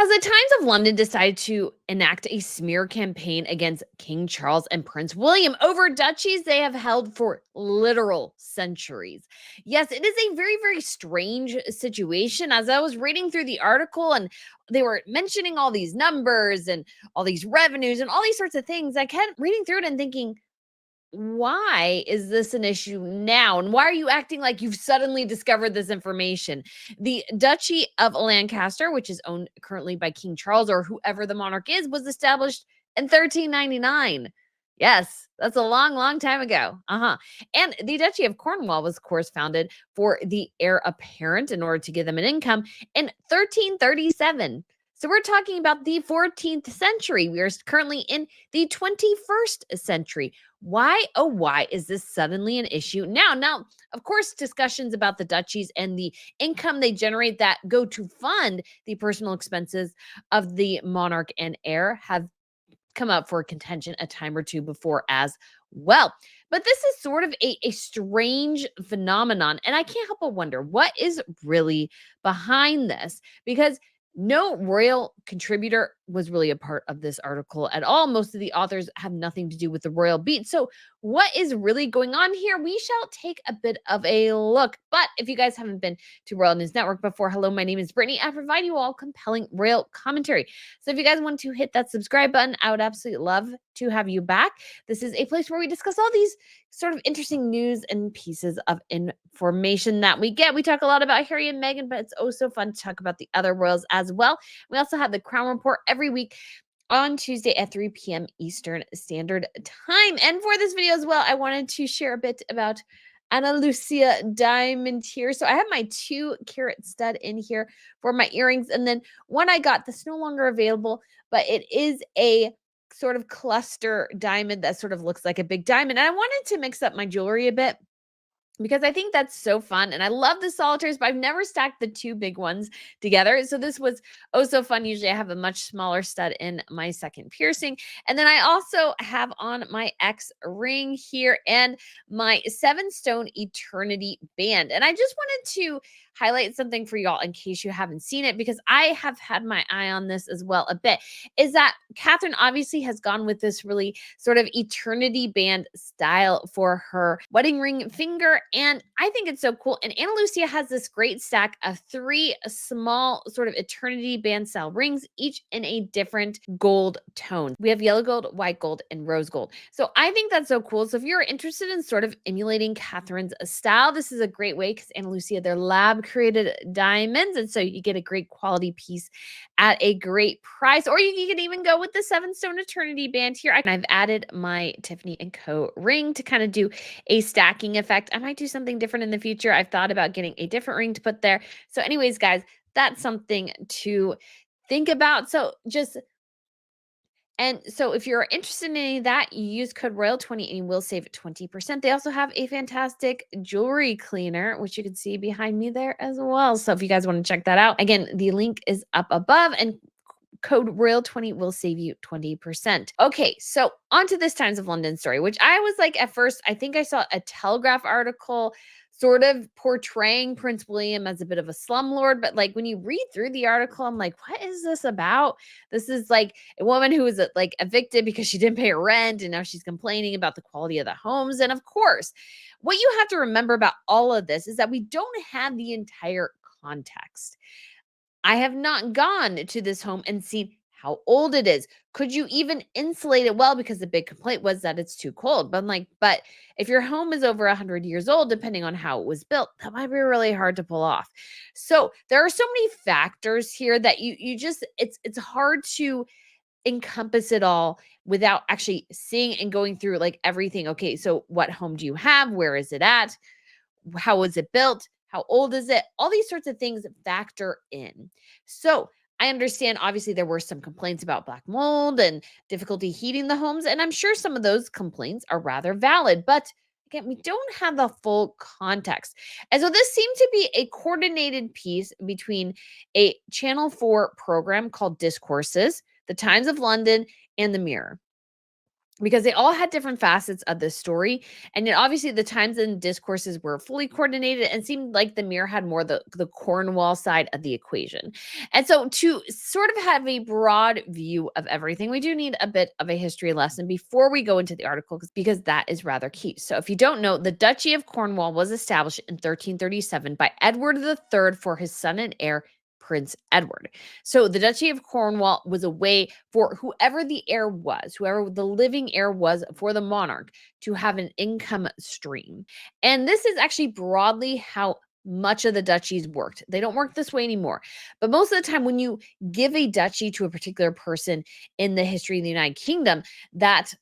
As the Times of London decided to enact a smear campaign against King Charles and Prince William over duchies they have held for literal centuries. Yes, it is a very, very strange situation. As I was reading through the article and they were mentioning all these numbers and all these revenues and all these sorts of things, I kept reading through it and thinking, why is this an issue now? And why are you acting like you've suddenly discovered this information? The Duchy of Lancaster, which is owned currently by King Charles or whoever the monarch is, was established in 1399. Yes, that's a long, long time ago. And the Duchy of Cornwall was, of course, founded for the heir apparent in order to give them an income in 1337. So we're talking about the 14th century. We are currently in the 21st century. Why, oh, why is this suddenly an issue now? Now, of course, discussions about the duchies and the income they generate that go to fund the personal expenses of the monarch and heir have come up for contention a time or two before as well. But this is sort of a strange phenomenon. And I can't help but wonder what is really behind this because no royal contributor was really a part of this article at all. Most of the authors have nothing to do with the royal beat. So, what is really going on here? We shall take a bit of a look. But if you guys haven't been to Royal News Network before, hello, my name is Brittany. I provide you all compelling royal commentary. So, if you guys want to hit that subscribe button, I would absolutely love to have you back. This is a place where we discuss all these sort of interesting news and pieces of information that we get. We talk a lot about Harry and Meghan, but it's oh so fun to talk about the other royals as well. We also have the Crown Report every week on Tuesday at 3 p.m. Eastern Standard Time. And for this video as well, I wanted to share a bit about Ana Lucia diamond here. So I have my 2-carat stud in here for my earrings. And then one I got that's no longer available, but it is a sort of cluster diamond that sort of looks like a big diamond. And I wanted to mix up my jewelry a bit because I think that's so fun. And I love the solitaires, but I've never stacked the 2 big ones together. So this was oh so fun. Usually I have a much smaller stud in my second piercing. And then I also have on my X ring here and my 7-stone eternity band. And I just wanted to highlight something for y'all in case you haven't seen it, because I have had my eye on this as well a bit, is that Catherine obviously has gone with this really sort of eternity band style for her wedding ring finger. And I think it's so cool. And Ana Lucia has this great stack of 3 small sort of eternity band style rings, each in a different gold tone. We have yellow gold, white gold, and rose gold. So I think that's so cool. So if you're interested in sort of emulating Catherine's style, this is a great way because Ana Lucia, they're lab created diamonds. And so you get a great quality piece at a great price. Or you can even go with the 7-stone eternity band here. I've added my Tiffany & Co. ring to kind of do a stacking effect. I might do something different in the future. I've thought about getting a different ring to put there. So anyways, guys, that's something to think about. So if you're interested in any of that, you use code ROYAL20 and you will save 20%. They also have a fantastic jewelry cleaner, which you can see behind me there as well. So if you guys want to check that out, again, the link is up above and code ROYAL20 will save you 20%. Okay, so on to this Times of London story, which I was like, at first, I think I saw a Telegraph article sort of portraying Prince William as a bit of a slumlord. But like when you read through the article, I'm like, what is this about? This is like a woman who was like evicted because she didn't pay her rent. And now she's complaining about the quality of the homes. And of course, what you have to remember about all of this is that we don't have the entire context. I have not gone to this home and seen how old it is. Could you even insulate it well? Because the big complaint was that it's too cold. But I'm like, but if your home is over 100 years old, depending on how it was built, that might be really hard to pull off. So there are so many factors here that you just it's hard to encompass it all without actually seeing and going through like everything. Okay, so what home do you have? Where is it at? How was it built? How old is it? All these sorts of things factor in. So I understand, obviously, there were some complaints about black mold and difficulty heating the homes. And I'm sure some of those complaints are rather valid. But again, we don't have the full context. And so this seemed to be a coordinated piece between a Channel 4 program called Discourses, the Times of London, and the Mirror. because they all had different facets of this story. And yet, obviously, the times and discourses were fully coordinated and seemed like the mirror had more the Cornwall side of the equation. And so, to sort of have a broad view of everything, we do need a bit of a history lesson before we go into the article, because that is rather key. So, if you don't know, the Duchy of Cornwall was established in 1337 by Edward III for his son and heir, Prince Edward. So the Duchy of Cornwall was a way for whoever the heir was, whoever the living heir was for the monarch, to have an income stream. And this is actually broadly how much of the duchies worked. They don't work this way anymore. But most of the time, when you give a duchy to a particular person in the history of the United Kingdom, that,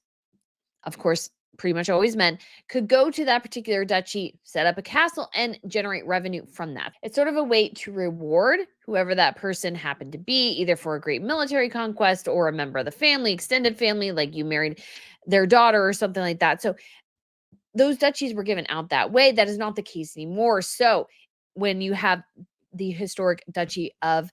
of course, pretty much always men, could go to that particular duchy, set up a castle, and generate revenue from that. It's sort of a way to reward whoever that person happened to be, either for a great military conquest or a member of the family, extended family, like you married their daughter or something like that. So those duchies were given out that way. That is not the case anymore. So when you have the historic Duchy of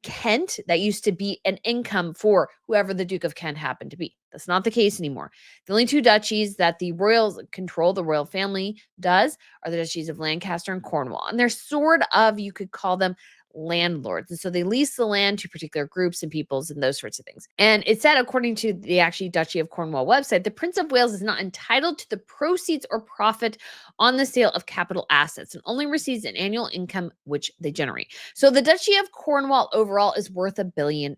Kent, that used to be an income for whoever the Duke of Kent happened to be. That's not the case anymore. The only two duchies that the royals control, the royal family does, are the Duchies of Lancaster and Cornwall. And they're sort of, you could call them landlords. And so they lease the land to particular groups and peoples and those sorts of things. And it said, according to the actually Duchy of Cornwall website, the Prince of Wales is not entitled to the proceeds or profit on the sale of capital assets and only receives an annual income which they generate. So the Duchy of Cornwall overall is worth $1 billion.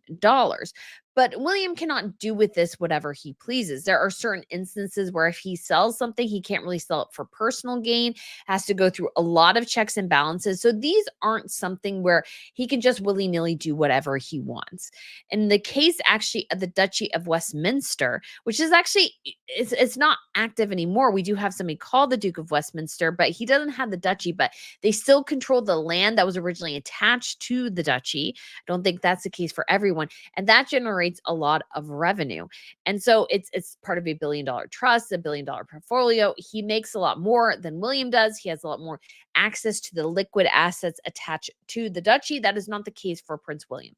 But William cannot do with this whatever he pleases. There are certain instances where if he sells something, he can't really sell it for personal gain, has to go through a lot of checks and balances. So these aren't something where he can just willy-nilly do whatever he wants. In the case actually of the Duchy of Westminster, which is actually, it's not active anymore. We do have somebody called the Duke of Westminster, but he doesn't have the duchy, but they still control the land that was originally attached to the duchy. I don't think that's the case for everyone. And that generates a lot of revenue. And so it's part of a $1 billion trust, a $1 billion portfolio. He makes a lot more than William does. He has a lot more access to the liquid assets attached to the duchy. That is not the case for Prince William.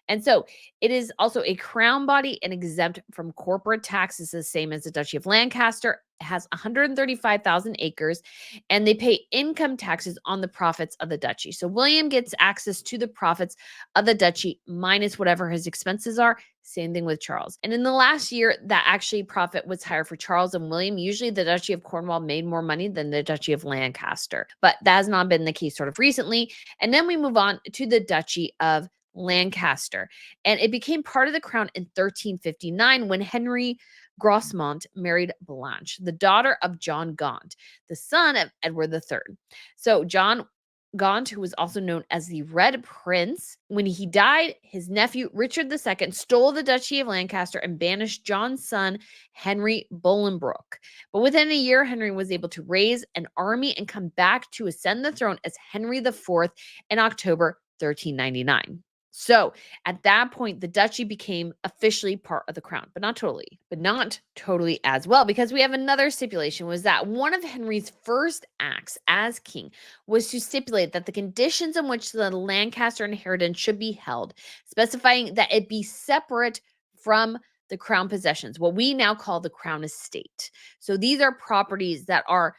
And so it is also a crown body and exempt from corporate taxes, the same as the Duchy of Lancaster. It has 135,000 acres, and they pay income taxes on the profits of the duchy. So William gets access to the profits of the duchy minus whatever his expenses are. Same thing with Charles. And in the last year, that actually profit was higher for Charles and William. Usually the Duchy of Cornwall made more money than the Duchy of Lancaster, but that has not been the case sort of recently. And then we move on to the Duchy of Lancaster. And it became part of the crown in 1359 when Henry Grosmont married Blanche, the daughter of John Gaunt, the son of Edward III. So John Gaunt, who was also known as the Red Prince, when he died, his nephew Richard II stole the Duchy of Lancaster and banished John's son, Henry Bolingbroke. But within a year, Henry was able to raise an army and come back to ascend the throne as Henry IV in October 1399. So at that point, the duchy became officially part of the crown, but not totally as well, because we have another stipulation, was that one of Henry's first acts as king was to stipulate that the conditions in which the Lancaster inheritance should be held, specifying that it be separate from the crown possessions, what we now call the crown estate. So these are properties that are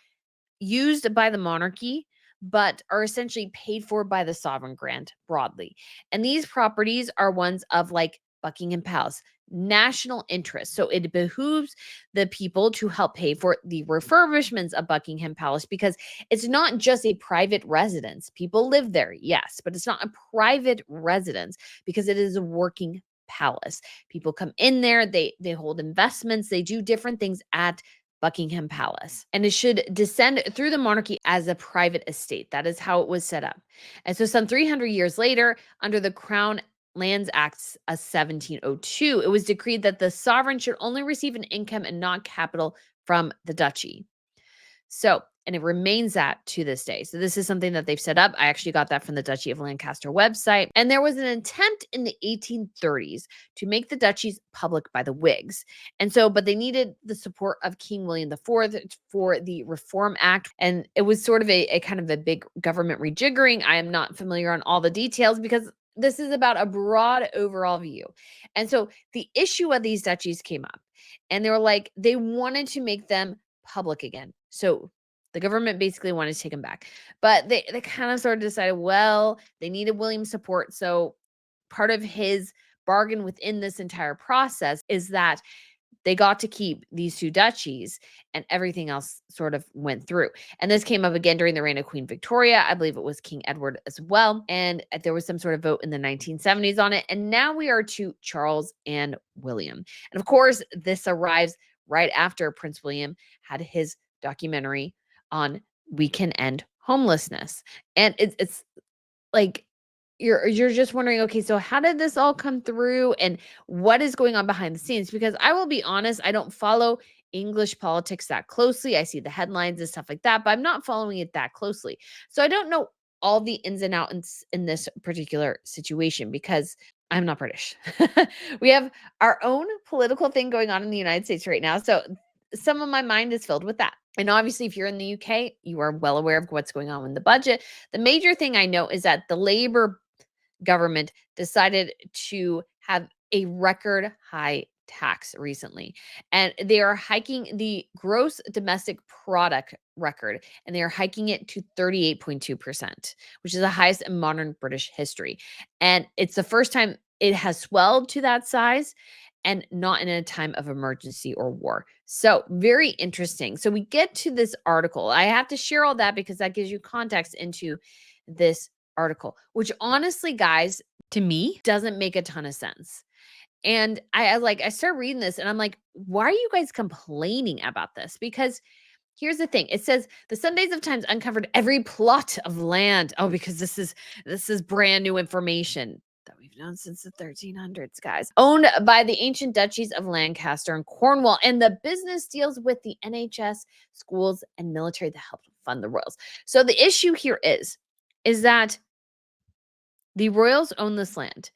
used by the monarchy, but are essentially paid for by the sovereign grant broadly. And these properties are ones of like Buckingham Palace, national interest. So it behooves the people to help pay for the refurbishments of Buckingham Palace, because it's not just a private residence. People live there, yes, but it's not a private residence because it is a working palace. People come in there, they hold investments, they do different things at Buckingham Palace, and it should descend through the monarchy as a private estate. That is how it was set up. And so some 300 years later, under the Crown Lands Acts of 1702, it was decreed that the sovereign should only receive an income and not capital from the duchy. So, and it remains that to this day. So this is something that they've set up. I actually got that from the Duchy of Lancaster website. And there was an attempt in the 1830s to make the duchies public by the Whigs. And so, but they needed the support of King William IV for the Reform Act. And it was sort of a kind of a big government rejiggering. I am not familiar on all the details because This is about a broad overall view. And so the issue of these duchies came up, and they were like, they wanted to make them public again. So the government basically wanted to take them back. But they kind of sort of decided, well, they needed William's support. So part of his bargain within this entire process is that they got to keep these two duchies and everything else sort of went through. And this came up again during the reign of Queen Victoria. I believe it was King Edward as well. And there was some sort of vote in the 1970s on it. And now we are to Charles and William. And of course, this arrives right after Prince William had his documentary on We Can End Homelessness. And it's like you're just wondering, okay, so how did this all come through and what is going on behind the scenes? Because I will be honest, I don't follow English politics that closely. I see the headlines and stuff like that, but I'm not following it that closely. So I don't know all the ins and outs in this particular situation because I'm not British. We have our own political thing going on in the United States right now. So some of my mind is filled with that. And obviously, if you're in the UK, you are well aware of what's going on in the budget. The major thing I know is that the Labour government decided to have a record high tax recently. And they are hiking the gross domestic product record, and they are hiking it to 38.2%, which is the highest in modern British history. And it's the first time it has swelled to that size and not in a time of emergency or war. So, very interesting. So, we get to this article. I have to share all that because that gives you context into this article, which honestly, guys, to me doesn't make a ton of sense. And I start reading this and I'm like, why are you guys complaining about this? Because here's the thing. It says the Sundays of Times uncovered every plot of land. Oh, because this is brand new information that we've known since the 1300s, guys. Owned by the ancient duchies of Lancaster and Cornwall, and the business deals with the NHS, schools, and military that help fund the royals. So the issue here is that the royals own this land.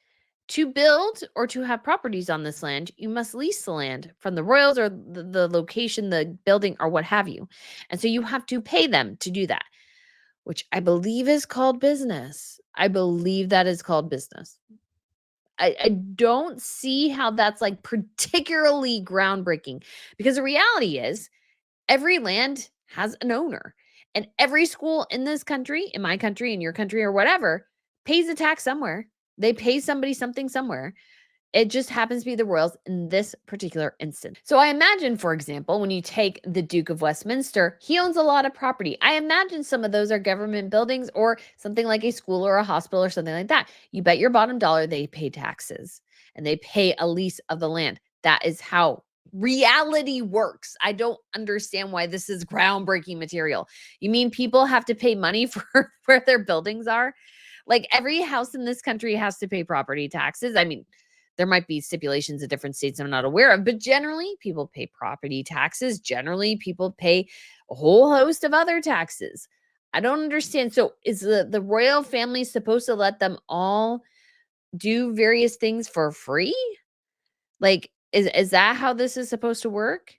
To build or to have properties on this land, you must lease the land from the royals or the location, the building, or what have you. And so you have to pay them to do that, which I believe is called business. I believe that is called business. I don't see how that's like particularly groundbreaking because the reality is every land has an owner. And every school in this country, in my country, in your country, or whatever, pays a tax somewhere. They pay somebody something somewhere. It just happens to be the royals in this particular instance. So I imagine, for example, when you take the Duke of Westminster, he owns a lot of property. I imagine some of those are government buildings or something like a school or a hospital or something like that. You bet your bottom dollar they pay taxes and they pay a lease of the land. That is how reality works. I don't understand why this is groundbreaking material. You mean people have to pay money for where their buildings are? Like every house in this country has to pay property taxes. I mean, there might be stipulations in different states I'm not aware of, but generally people pay property taxes. Generally, people pay a whole host of other taxes. I don't understand. So is the royal family supposed to let them all do various things for free? Like, is that how this is supposed to work?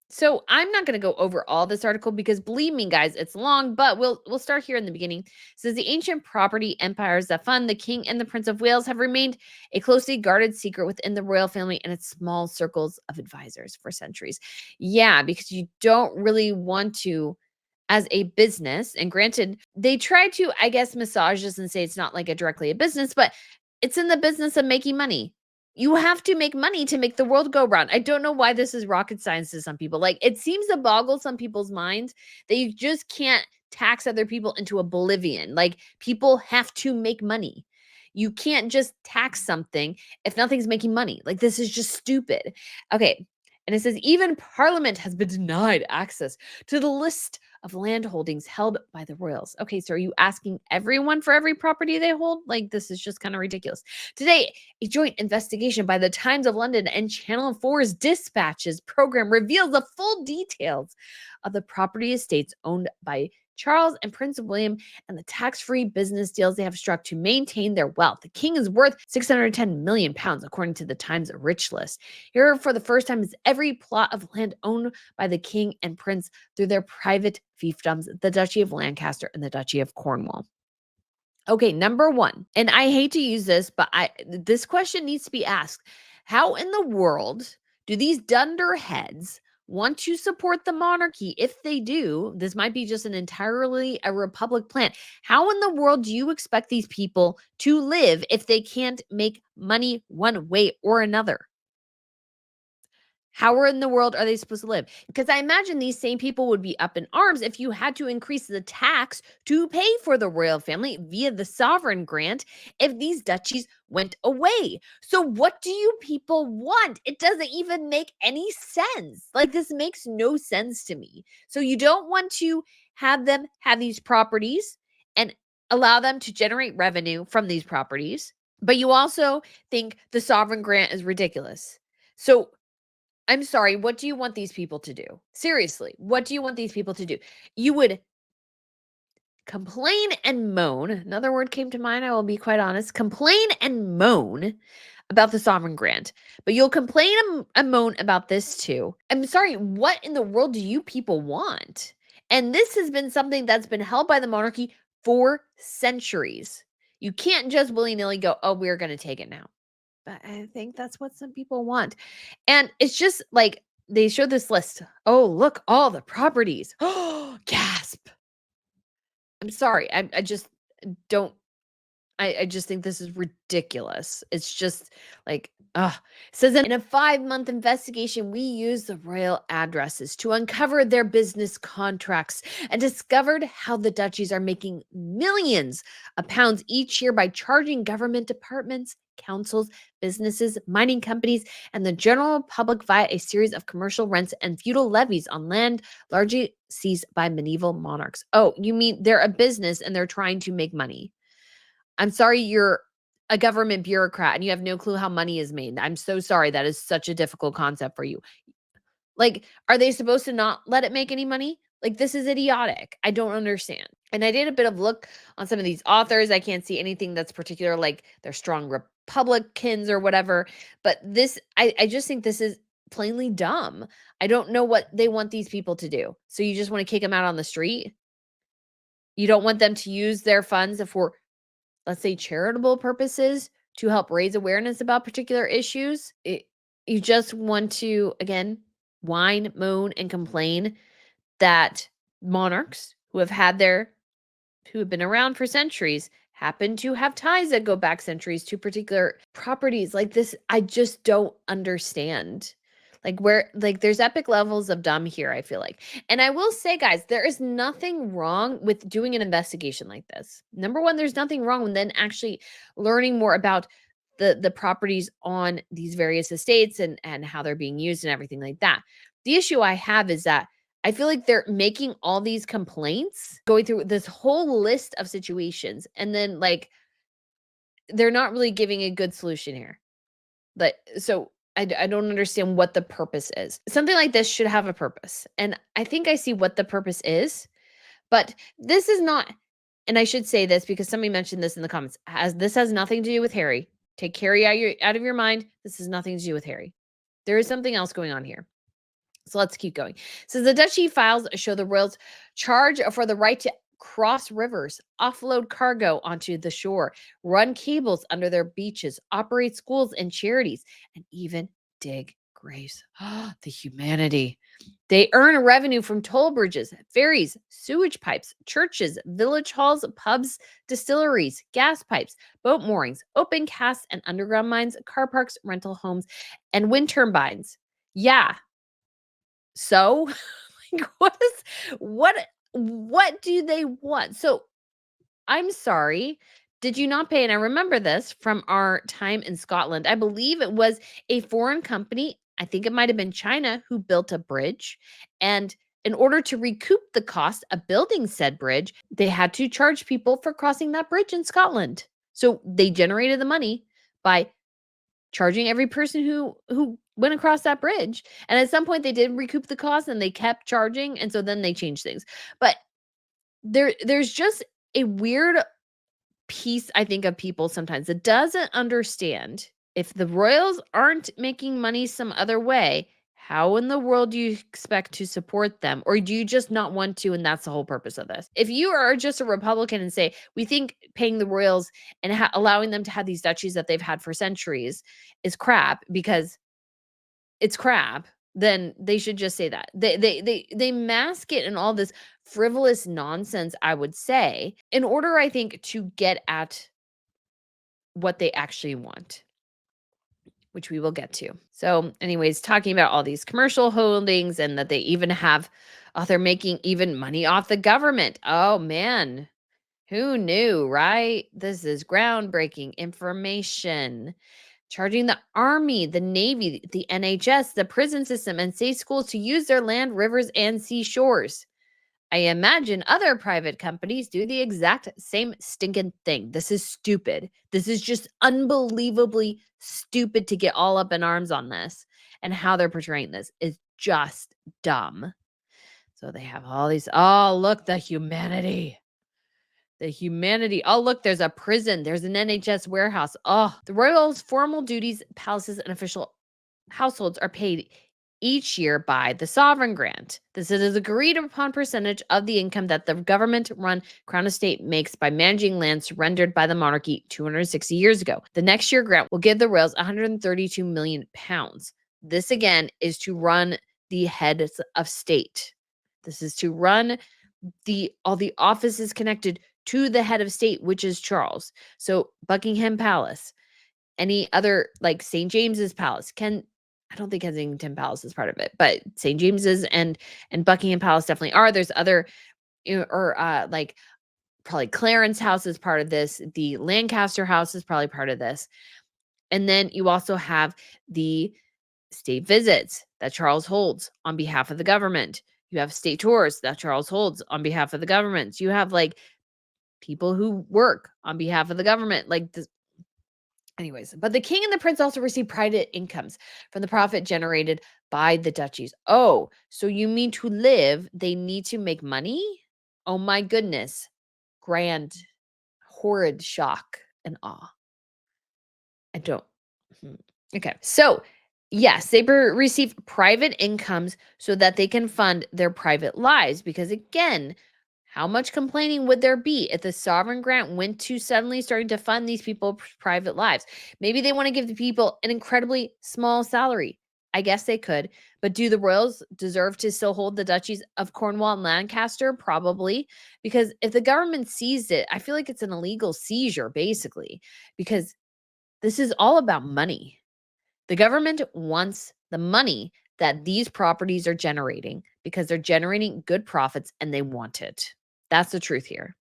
So I'm not going to go over all this article because believe me, guys, it's long, but we'll start here in the beginning. It says the ancient property empires that fund the King and the Prince of Wales have remained a closely guarded secret within the royal family and its small circles of advisors for centuries. Yeah, because you don't really want to as a business. And granted, they try to, I guess, massage this and say it's not like directly a business, but it's in the business of making money. You have to make money to make the world go round. I don't know why this is rocket science to some people. Like it seems to boggle some people's minds that you just can't tax other people into oblivion. Like people have to make money. You can't just tax something if nothing's making money. Like this is just stupid. Okay. And it says even Parliament has been denied access to the list of land holdings held by the royals. Okay, so are you asking everyone for every property they hold? Like this is just kind of ridiculous. Today, a joint investigation by the Times of London and Channel 4's Dispatches program reveals the full details of the property estates owned by Charles and Prince William and the tax-free business deals they have struck to maintain their wealth. The king is worth 610 million pounds, according to the Times Rich List. Here, for the first time, is every plot of land owned by the king and prince through their private fiefdoms, the Duchy of Lancaster and the Duchy of Cornwall. Okay, number 1, and I hate to use this, but this question needs to be asked. How in the world do these dunderheads want to support the monarchy? If they do, this might be just an entirely a republic plan. How in the world do you expect these people to live if they can't make money one way or another? How in the world are they supposed to live? Because I imagine these same people would be up in arms if you had to increase the tax to pay for the royal family via the sovereign grant if these duchies went away. So, what do you people want? It doesn't even make any sense. Like, this makes no sense to me. So, you don't want to have them have these properties and allow them to generate revenue from these properties, but you also think the sovereign grant is ridiculous. So, I'm sorry, what do you want these people to do? Seriously, what do you want these people to do? You would complain and moan. Another word came to mind, I will be quite honest. Complain and moan about the sovereign grant, but you'll complain and moan about this too. I'm sorry, what in the world do you people want? And this has been something that's been held by the monarchy for centuries. You can't just willy nilly go, oh, we're going to take it now. But I think that's what some people want. And it's just like they showed this list. Oh, look, all the properties. Oh, gasp. I'm sorry. I just don't I just think this is ridiculous. It's just like, ugh. It says in a 5-month investigation, we used the royal addresses to uncover their business contracts and discovered how the duchies are making millions of pounds each year by charging government departments, councils, businesses, mining companies, and the general public via a series of commercial rents and feudal levies on land largely seized by medieval monarchs. Oh, you mean they're a business and they're trying to make money? I'm sorry you're a government bureaucrat and you have no clue how money is made. I'm so sorry that is such a difficult concept for you. Like, are they supposed to not let it make any money? Like, this is idiotic. I don't understand. And I did a bit of look on some of these authors. I can't see anything that's particular, like they're strong Republicans or whatever. But this, I just think this is plainly dumb. I don't know what they want these people to do. So you just want to kick them out on the street? You don't want them to use their funds for, let's say, charitable purposes to help raise awareness about particular issues. You just want to, again, whine, moan, and complain that monarchs who have been around for centuries happen to have ties that go back centuries to particular properties like this. I just don't understand. Like there's epic levels of dumb here, I feel like. And I will say, guys, there is nothing wrong with doing an investigation like this. Number one, there's nothing wrong with then actually learning more about the properties on these various estates and how they're being used and everything like that. The issue I have is that I feel like they're making all these complaints, going through this whole list of situations, and then like they're not really giving a good solution here. But so I don't understand what the purpose is. Something like this should have a purpose. And I think I see what the purpose is, but this is not, and I should say this because somebody mentioned this in the comments. This has nothing to do with Harry. Take Harry out of your mind. This has nothing to do with Harry. There is something else going on here. So let's keep going. So the duchy files show the royals charge for the right to cross rivers, offload cargo onto the shore, run cables under their beaches, operate schools and charities, and even dig graves. The humanity. They earn revenue from toll bridges, ferries, sewage pipes, churches, village halls, pubs, distilleries, gas pipes, boat moorings, open casts and underground mines, car parks, rental homes, and wind turbines. Yeah, so, like, what do they want? So, I'm sorry, did you not pay? And I remember this from our time in Scotland. I believe it was a foreign company, I think it might have been China, who built a bridge, and in order to recoup the cost of building said bridge, they had to charge people for crossing that bridge in Scotland. So, they generated the money by charging every person who went across that bridge. And at some point they did recoup the cost and they kept charging, and so then they changed things. But there's just a weird piece, I think, of people sometimes that doesn't understand if the royals aren't making money some other way, How in the world do you expect to support them? Or do you just not want to? And that's the whole purpose of this. If you are just a Republican and say, we think paying the royals and allowing them to have these duchies that they've had for centuries is crap because it's crap, then they should just say that. They mask it in all this frivolous nonsense, I would say, in order, I think, to get at what they actually want, which we will get to. So, anyways, talking about all these commercial holdings and that they even have, oh, they're making even money off the government. Oh man, who knew, right? This is groundbreaking information. Charging the Army, the Navy, the NHS, the prison system, and state schools to use their land, rivers, and seashores. I imagine other private companies do the exact same stinking thing. This is stupid. This is just unbelievably stupid to get all up in arms on this. And how they're portraying this is just dumb. So they have all these, oh, look, the humanity. The humanity. Oh, look, there's a prison. There's an NHS warehouse. Oh, the royals' formal duties, palaces, and official households are paid each year by the sovereign grant. This is agreed upon percentage of the income that the government-run crown estate makes by managing land surrendered by the monarchy 260 years ago. The next year grant will give the royals 132 million pounds. This again is to run the heads of state. This is to run all the offices connected to the head of state, which is Charles. So Buckingham Palace, any other like St. James's Palace, I don't think Kensington Palace is part of it, but St. James's and Buckingham Palace definitely are. There's other, like probably Clarence House is part of this. The Lancaster House is probably part of this. And then you also have the state visits that Charles holds on behalf of the government. You have state tours that Charles holds on behalf of the government. You have like people who work on behalf of the government, like this. Anyways, but the king and the prince also receive private incomes from the profit generated by the duchies. Oh, so you mean to live, they need to make money? Oh my goodness. Grand, horrid shock and awe. I don't. Okay. So, yes, they receive private incomes so that they can fund their private lives. Because again, how much complaining would there be if the sovereign grant went to suddenly starting to fund these people's private lives? Maybe they want to give the people an incredibly small salary. I guess they could. But do the royals deserve to still hold the duchies of Cornwall and Lancaster? Probably. Because if the government seized it, I feel like it's an illegal seizure, basically. Because this is all about money. The government wants the money that these properties are generating because they're generating good profits and they want it. That's the truth here.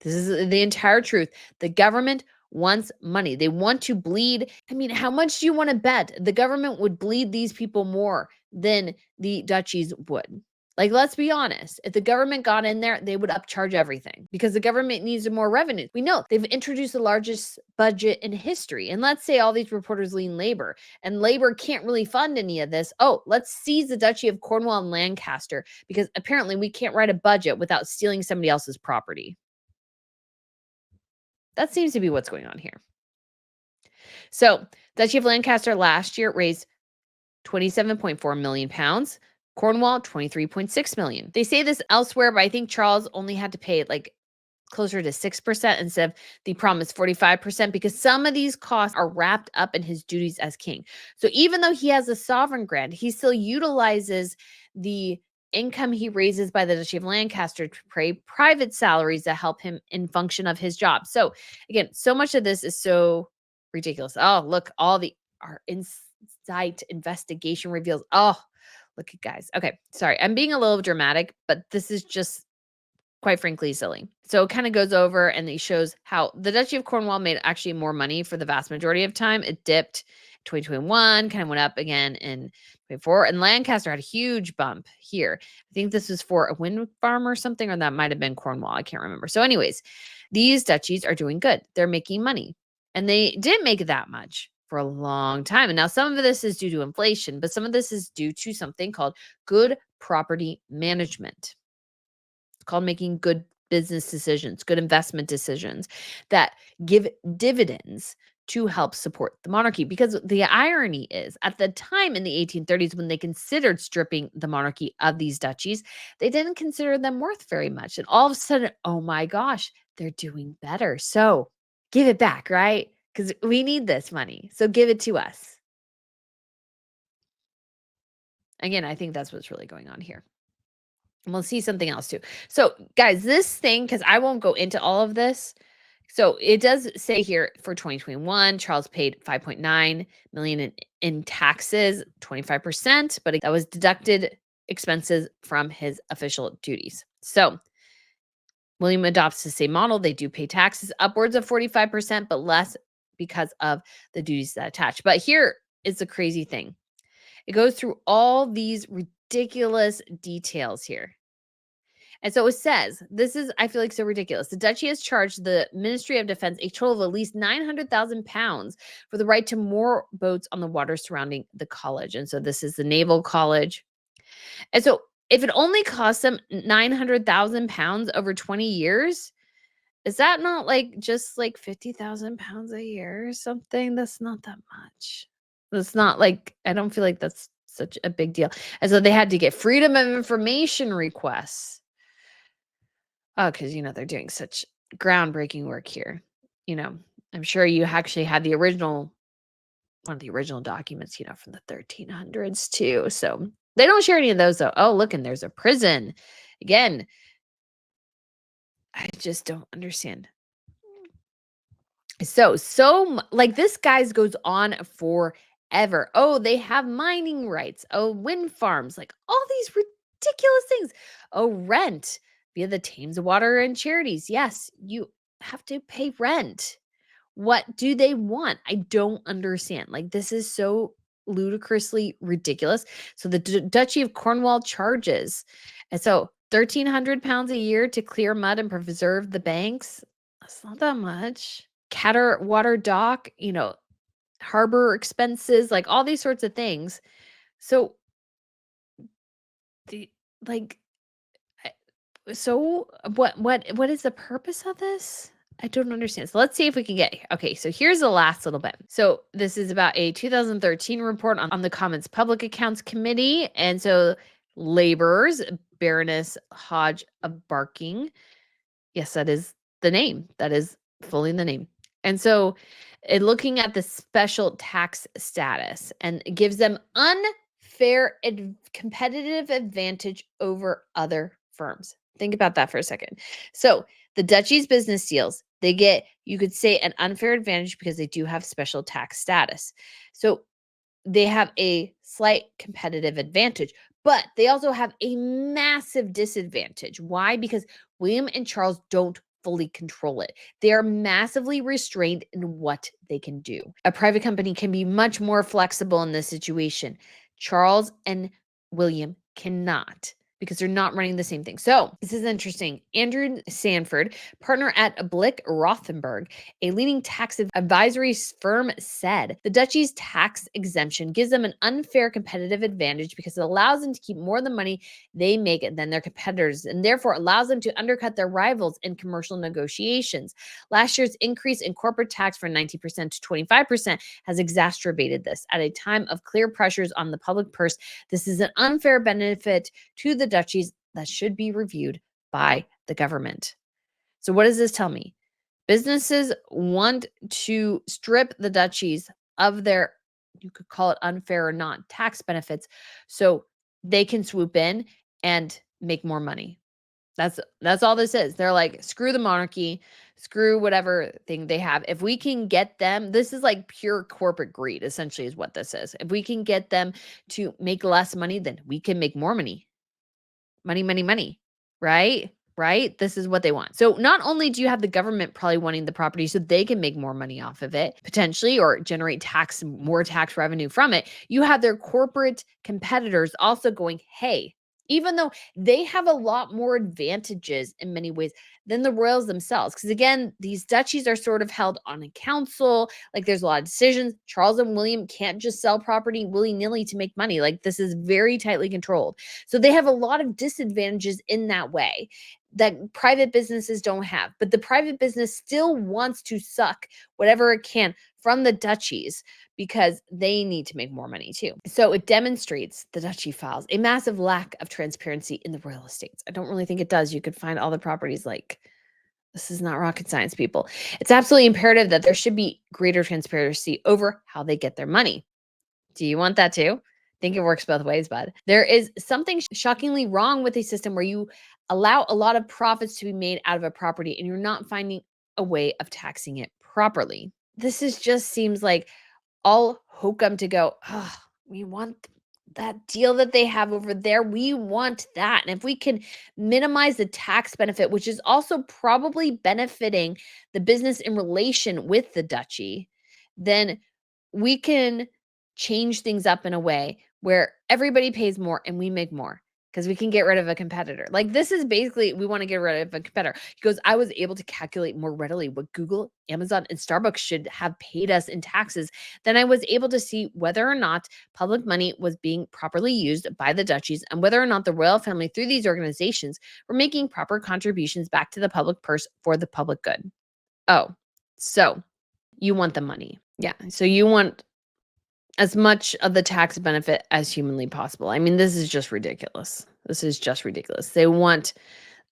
This is the entire truth. The government wants money. They want to bleed. I mean, how much do you want to bet the government would bleed these people more than the duchies would? Like, let's be honest. If the government got in there, they would upcharge everything because the government needs more revenue. We know they've introduced the largest budget in history. And let's say all these reporters lean labor and labor can't really fund any of this. Oh, let's seize the Duchy of Cornwall and Lancaster because apparently we can't write a budget without stealing somebody else's property. That seems to be what's going on here. So, Duchy of Lancaster last year raised 27.4 million pounds. Cornwall, 23.6 million. They say this elsewhere, but I think Charles only had to pay like closer to 6% instead of the promised 45% because some of these costs are wrapped up in his duties as king. So even though he has a sovereign grant, he still utilizes the income he raises by the Duchy of Lancaster to pay private salaries that help him in function of his job. So again, so much of this is so ridiculous. Oh, look, our insight investigation reveals. Oh, look at guys. Okay, sorry. I'm being a little dramatic, but this is just quite frankly silly. So it kind of goes over and it shows how the Duchy of Cornwall made actually more money for the vast majority of time. It dipped 2021, kind of went up again in 24, and Lancaster had a huge bump here. I think this was for a wind farm or something, or that might have been Cornwall. I can't remember. So anyways, these duchies are doing good. They're making money, and they didn't make that much for a long time. And now some of this is due to inflation, but some of this is due to something called good property management. It's called making good business decisions, good investment decisions that give dividends to help support the monarchy. Because the irony is, at the time in the 1830s, when they considered stripping the monarchy of these duchies, they didn't consider them worth very much. And all of a sudden, oh my gosh, they're doing better. So give it back, right? Because we need this money. So give it to us. Again, I think that's what's really going on here. And we'll see something else too. So, guys, this thing, because I won't go into all of this. So it does say here for 2021, Charles paid 5.9 million in taxes, 25%, but that was deducted expenses from his official duties. So William adopts the same model. They do pay taxes upwards of 45%, but less because of the duties that attach. But here is the crazy thing. It goes through all these ridiculous details here. And so it says, this is, I feel like, so ridiculous. The duchy has charged the Ministry of Defense a total of at least 900,000 pounds for the right to moor boats on the water surrounding the college. And so this is the Naval College. And so if it only costs them 900,000 pounds over 20 years, is that not like just like 50,000 pounds a year or something? That's not that much. That's not like, I don't feel like that's such a big deal. And so they had to get freedom of information requests. Oh, because, they're doing such groundbreaking work here. I'm sure you actually had the original, one of the original documents, from the 1300s too. So they don't share any of those though. Oh, look, and there's a prison. Again, I just don't understand. So like this guys goes on forever. Oh, they have mining rights. Oh, wind farms, like all these ridiculous things. Oh, rent via the Thames Water and Charities. Yes, you have to pay rent. What do they want? I don't understand. Like this is so ludicrously ridiculous. So the Duchy of Cornwall charges. And so 1,300 pounds a year to clear mud and preserve the banks. That's not that much. Water dock, harbor expenses, like all these sorts of things. So the like so what is the purpose of this? I don't understand. So let's see if we can get here. Okay, so here's the last little bit. So this is about a 2013 report on the Commons Public Accounts Committee. And so laborers, Baroness Hodge of Barking. Yes, that is the name. That is fully the name. And so looking at the special tax status, and it gives them unfair competitive advantage over other firms. Think about that for a second. So the duchy's business deals, they get, you could say, an unfair advantage because they do have special tax status. So they have a slight competitive advantage, but they also have a massive disadvantage. Why? Because William and Charles don't fully control it. They are massively restrained in what they can do. A private company can be much more flexible in this situation. Charles and William cannot, because they're not running the same thing. So this is interesting. Andrew Sanford, partner at Blick Rothenberg, a leading tax advisory firm, said the duchy's tax exemption gives them an unfair competitive advantage because it allows them to keep more of the money they make than their competitors, and therefore allows them to undercut their rivals in commercial negotiations. Last year's increase in corporate tax from 19% to 25% has exacerbated this. At a time of clear pressures on the public purse, this is an unfair benefit to the duchies that should be reviewed by the government. So what does this tell me? Businesses want to strip the duchies of their, you could call it unfair or not, tax benefits, so they can swoop in and make more money. That's all this is. They're like, screw the monarchy, screw whatever thing they have. If we can get them, this is like pure corporate greed, essentially, is what this is. If we can get them to make less money, then we can make more money. Money, money, money, right? Right? This is what they want. So not only do you have the government probably wanting the property so they can make more money off of it, potentially, or generate more tax revenue from it, you have their corporate competitors also going, hey, even though they have a lot more advantages in many ways than the royals themselves. Because again, these duchies are sort of held on a council. Like there's a lot of decisions. Charles and William can't just sell property willy-nilly to make money. Like this is very tightly controlled. So they have a lot of disadvantages in that way. that private businesses don't have. But the private business still wants to suck whatever it can from the duchies because they need to make more money too. So it demonstrates, the duchy files, a massive lack of transparency in the royal estates. I don't really think it does. You could find all the properties. Like, this is not rocket science, people. It's absolutely imperative that there should be greater transparency over how they get their money. Do you want that too? Think it works both ways, bud. There is something shockingly wrong with a system where you allow a lot of profits to be made out of a property and you're not finding a way of taxing it properly. This is just seems like all hokum to go, oh, we want that deal that they have over there. We want that. And if we can minimize the tax benefit, which is also probably benefiting the business in relation with the duchy, then we can change things up in a way where everybody pays more and we make more because we can get rid of a competitor. Like, this is basically, we want to get rid of a competitor. He goes, I was able to calculate more readily what Google, Amazon, and Starbucks should have paid us in taxes. Then I was able to see whether or not public money was being properly used by the duchies and whether or not the royal family through these organizations were making proper contributions back to the public purse for the public good. Oh, so you want the money. Yeah. So you want as much of the tax benefit as humanly possible. I mean, this is just ridiculous. This is just ridiculous. They want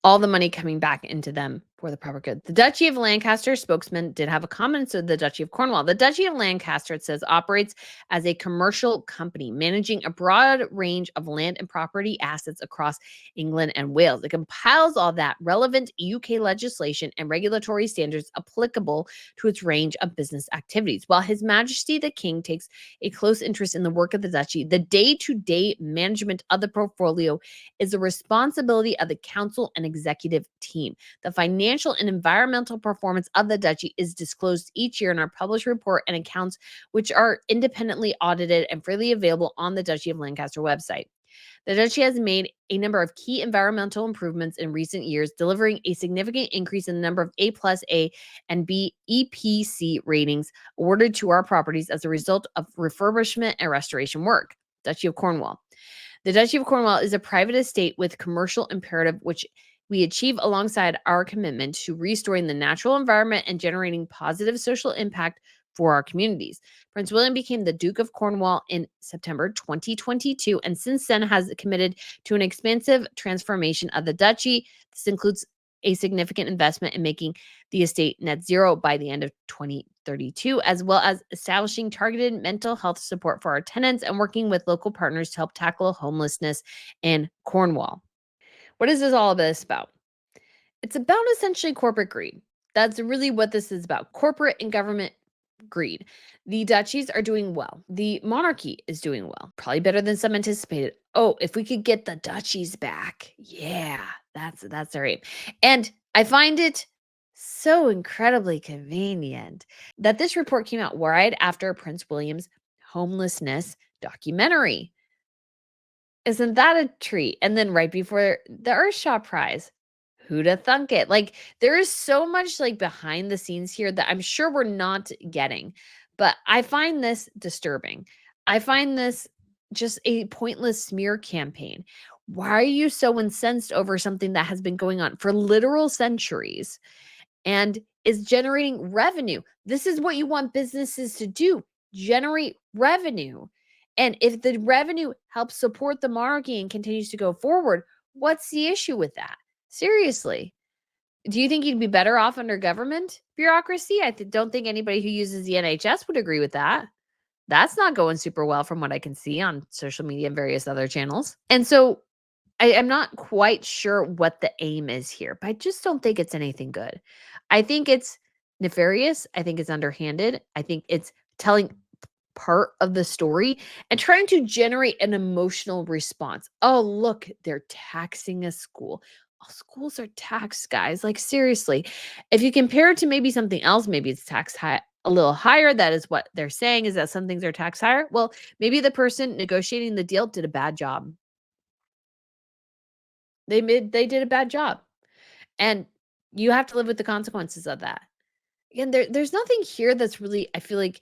all the money coming back into them for the proper good. The Duchy of Lancaster spokesman did have a comment to the Duchy of Cornwall. The Duchy of Lancaster, it says, operates as a commercial company managing a broad range of land and property assets across England and Wales. It compiles all that relevant UK legislation and regulatory standards applicable to its range of business activities. While His Majesty the King takes a close interest in the work of the Duchy, the day-to-day management of the portfolio is the responsibility of the council and executive team. The financial and environmental performance of the duchy is disclosed each year in our published report and accounts, which are independently audited and freely available on the Duchy of Lancaster website. The duchy has made a number of key environmental improvements in recent years, delivering a significant increase in the number of A+, A, and B EPC ratings awarded to our properties as a result of refurbishment and restoration work. Duchy of Cornwall. The Duchy of Cornwall is a private estate with commercial imperative, which we achieve alongside our commitment to restoring the natural environment and generating positive social impact for our communities. Prince William became the Duke of Cornwall in September 2022, and since then has committed to an expansive transformation of the duchy. This includes a significant investment in making the estate net zero by the end of 2032, as well as establishing targeted mental health support for our tenants and working with local partners to help tackle homelessness in Cornwall. What is this all this about? It's about essentially corporate greed. That's really what this is about. Corporate and government greed. The duchies are doing well. The monarchy is doing well. Probably better than some anticipated. Oh, if we could get the duchies back. Yeah, that's our aim. And I find it so incredibly convenient that this report came out right after Prince William's homelessness documentary. Isn't that a treat? And then right before the Earthshot Prize, who'da thunk it? Like, there is so much, like, behind the scenes here that I'm sure we're not getting, but I find this disturbing. I find this just a pointless smear campaign. Why are you so incensed over something that has been going on for literal centuries and is generating revenue? This is what you want businesses to do, generate revenue. And if the revenue helps support the monarchy and continues to go forward, what's the issue with that? Seriously. Do you think you'd be better off under government bureaucracy? Don't think anybody who uses the NHS would agree with that. That's not going super well from what I can see on social media and various other channels. And so I am not quite sure what the aim is here, but I just don't think it's anything good. I think it's nefarious. I think it's underhanded. I think it's telling part of the story and trying to generate an emotional response. Oh, look, they're taxing a school. All schools are taxed, guys. Like, seriously. If you compare it to maybe something else, maybe it's taxed high, a little higher. That is what they're saying, is that some things are taxed higher. Well, maybe the person negotiating the deal did a bad job. They did a bad job. And you have to live with the consequences of that. Again, there's nothing here that's really, I feel like,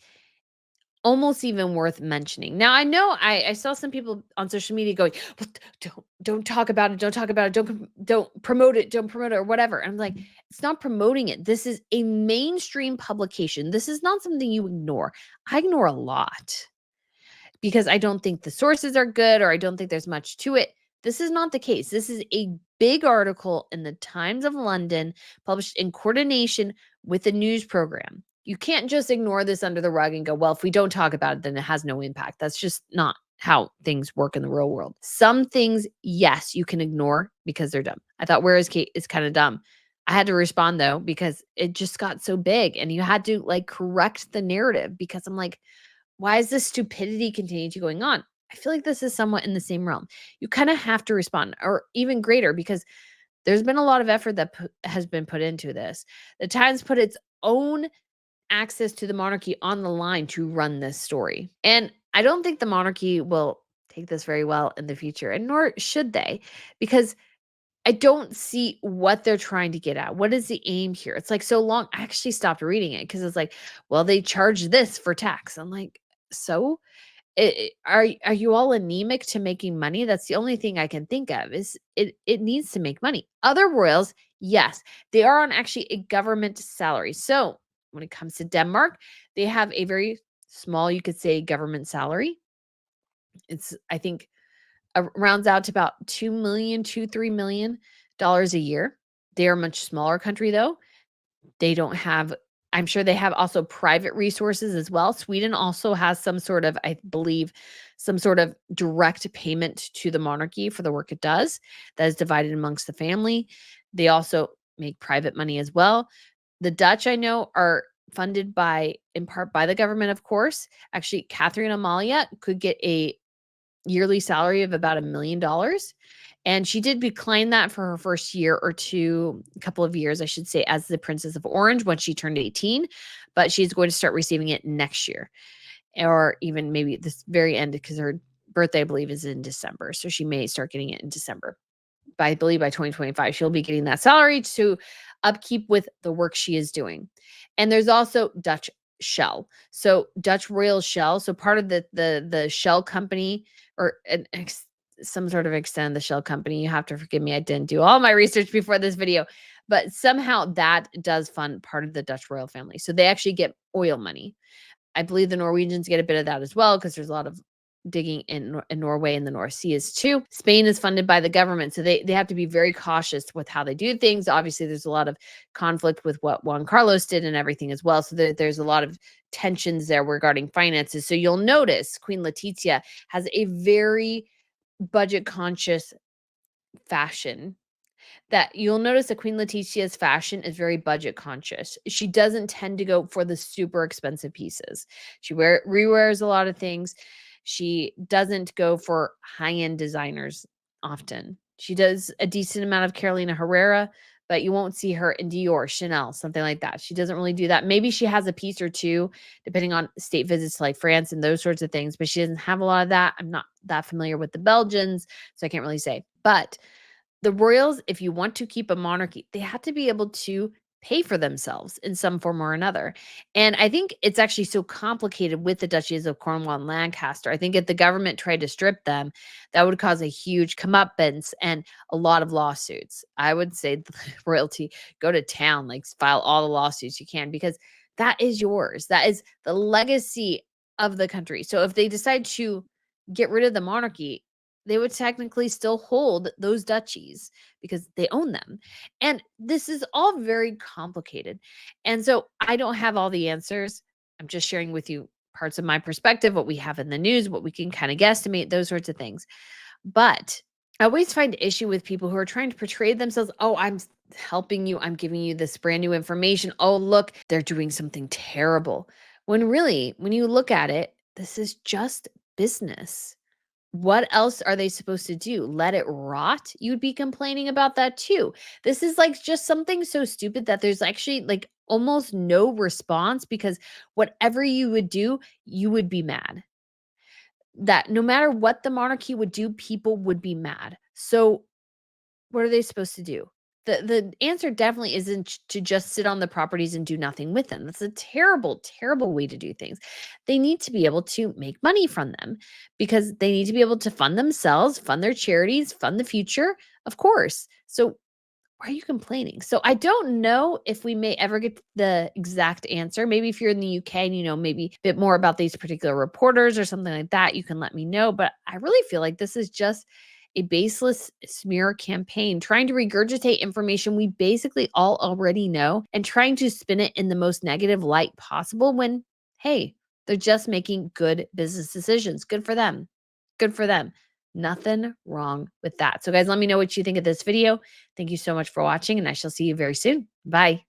almost even worth mentioning. Now, I know I saw some people on social media going, "Well, don't talk about it, don't talk about it, don't promote it, don't promote it," or whatever. And I'm like, it's not promoting it. This is a mainstream publication. This is not something you ignore. I ignore a lot because I don't think the sources are good or I don't think there's much to it. This is not the case. This is a big article in the Times of London published in coordination with a news program. You can't just ignore this under the rug and go, well, if we don't talk about it, then it has no impact. That's just not how things work in the real world. Some things, yes, you can ignore because they're dumb. I thought, where is Kate? Is kind of dumb. I had to respond though, because it just got so big and you had to like correct the narrative because I'm like, why is this stupidity continue to going on? I feel like this is somewhat in the same realm. You kind of have to respond, or even greater, because there's been a lot of effort that has been put into this. The Times put its own access to the monarchy on the line to run this story. And I don't think the monarchy will take this very well in the future, and nor should they, because I don't see what they're trying to get at. What is the aim here? It's like so long. I actually stopped reading it because it's like, well, they charge this for tax. I'm like, so are you all anemic to making money? That's the only thing I can think of is it needs to make money. Other royals, yes, they are on actually a government salary. So when it comes to Denmark, they have a very small, you could say, government salary. It's, I think, rounds out to about 2 million, 2, 3 million dollars a year. They are a much smaller country though. They don't have, I'm sure they have also private resources as well. Sweden also has some sort of, I believe, some sort of direct payment to the monarchy for the work it does that is divided amongst the family. They also make private money as well. The Dutch, I know, are funded by, in part by the government, of course. Actually, Catherine Amalia could get a yearly salary of about $1 million. And she did decline that for her first year or two, a couple of years, I should say, as the Princess of Orange when she turned 18. But she's going to start receiving it next year, or even maybe this very end, because her birthday, I believe, is in December. So she may start getting it in December. I believe by 2025, she'll be getting that salary to upkeep with the work she is doing. And there's also Dutch Shell. So Dutch Royal Shell. So part of the Shell company, or some sort of extend the Shell company. You have to forgive me. I didn't do all my research before this video, but somehow that does fund part of the Dutch royal family. So they actually get oil money. I believe the Norwegians get a bit of that as well because there's a lot of digging in Norway and the North Sea is too. Spain is funded by the government, so they have to be very cautious with how they do things. Obviously, there's a lot of conflict with what Juan Carlos did and everything as well. So there's a lot of tensions there regarding finances. So you'll notice Queen Letizia has a very budget conscious fashion, that you'll notice that Queen Letitia's fashion is very budget conscious. She doesn't tend to go for the super expensive pieces. She rewears a lot of things. She doesn't go for high-end designers often. She does a decent amount of Carolina Herrera, but you won't see her in Dior, Chanel, something like that. She doesn't really do that. Maybe she has a piece or two, depending on state visits to like France and those sorts of things, but she doesn't have a lot of that. I'm not that familiar with the Belgians, so I can't really say. But the royals, if you want to keep a monarchy, they have to be able to pay for themselves in some form or another. And I think it's actually so complicated with the Duchies of Cornwall and Lancaster. I think if the government tried to strip them, that would cause a huge comeuppance and a lot of lawsuits. I would say the royalty, go to town, like file all the lawsuits you can, because that is yours. That is the legacy of the country. So if they decide to get rid of the monarchy, they would technically still hold those duchies because they own them. And this is all very complicated. And so I don't have all the answers. I'm just sharing with you parts of my perspective, what we have in the news, what we can kind of guesstimate, those sorts of things. But I always find issue with people who are trying to portray themselves. Oh, I'm helping you. I'm giving you this brand new information. Oh, look, they're doing something terrible. When really, when you look at it, this is just business. What else are they supposed to do? Let it rot? You'd be complaining about that too. This is like just something so stupid that there's actually like almost no response, because whatever you would do, you would be mad. That no matter what the monarchy would do, people would be mad. So what are they supposed to do? The answer definitely isn't to just sit on the properties and do nothing with them. That's a terrible, terrible way to do things. They need to be able to make money from them because they need to be able to fund themselves, fund their charities, fund the future, of course. So why are you complaining? So I don't know if we may ever get the exact answer. Maybe if you're in the UK and you know maybe a bit more about these particular reporters or something like that, you can let me know. But I really feel like this is just a baseless smear campaign trying to regurgitate information we basically all already know and trying to spin it in the most negative light possible when, hey, they're just making good business decisions. Good for them. Good for them. Nothing wrong with that. So, guys, let me know what you think of this video. Thank you so much for watching, and I shall see you very soon. Bye.